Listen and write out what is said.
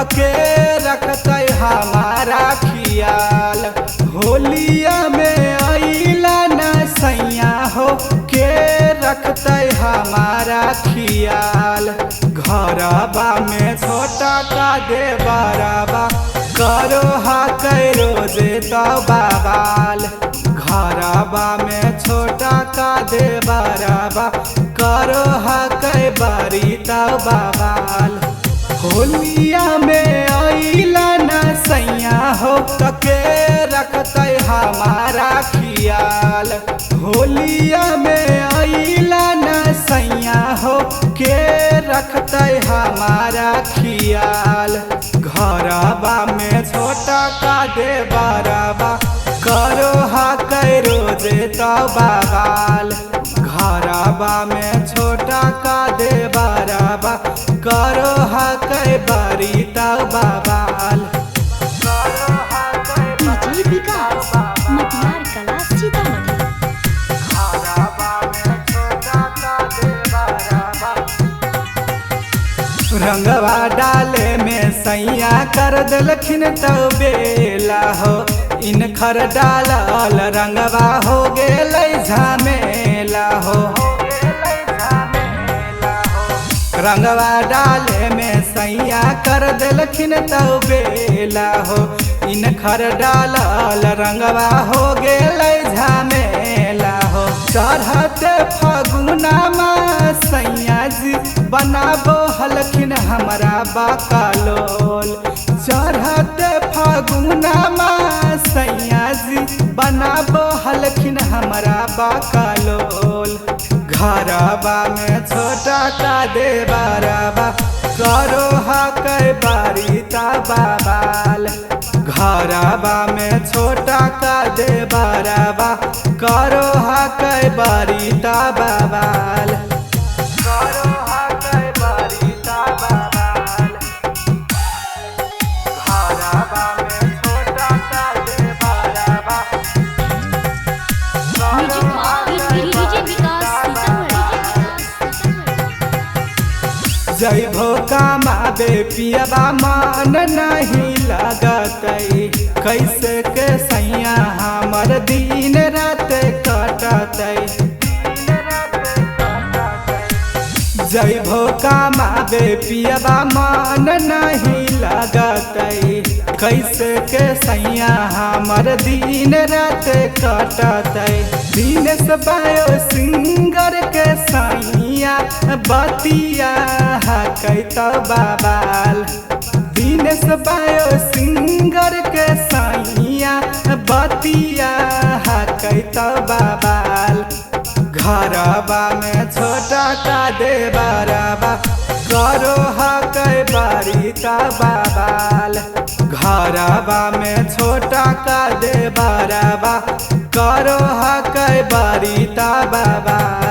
तके रखते हमारा खियाल। होलिया में आइला न सैया हो के रखते हमारा खियाल। घरबा में छोटा का दे बराबा करो हा करो जे तो बाबाल। घरबा में छोटा का दे बराबा करो हा कै बारी तो बाबाल। होलिया में आइला न सैया हो तके रखते हमारा खियाल। होलिया में आइला न सैया हो के रखते हमारा खियाल। घरबा में छोटा का दे बराबा करो हा करो जे तो बाबाल। घरबा में छोटा का दे बराबा करो हा कै बारी तो बाबाल। डीजे विकास मटियार कला सीतामढ़ी। रंगवा डाले में सैया कर दिलखिन तो बेला हो। इनखर डालल रंगवा हो गेल झमेला हो। रंगवा डाले में सैया कर दिलखिन तो बेला हो। इनखर डालल रंगवा हो गेल झमेला हो। चढ़ते फगुनमा सैया जी बनाबो हलखिन हमरा बाकलोल। चढ़ते फगुनमा सैया जी बनाबो हलखिन हमरा बाकलोल। घरबा में छोटा का दे बराबा करो हा कै बारी ता बाबाल। घरबा में छोटा का दे बराबा करो हा कै बारी ता बाबाल। करो हा कै बारी ता बाबाल। घरबा में छोटा का दे बराबा डीजे विकास जैभो कमाबे पियबा मन नहीं लगतै। कैसे के सैया हमर दिन रात कटतै। जैभो कमाबे पियबा मन नहीं लगतै। कैसे के सैया हमर दिन रात कटतै। दिनेश बायो सिंगर के सैया बतिया कै तो बाबाल। दिनेश बायो सिंगर के सैया बतिया कै तो बाबाल। घरबा में छोटा का दे बराबा करो हा कै बारी ता बाबाल। घरबा में छोटा का दे बराबा करो हा कै बारी ता बाबाल।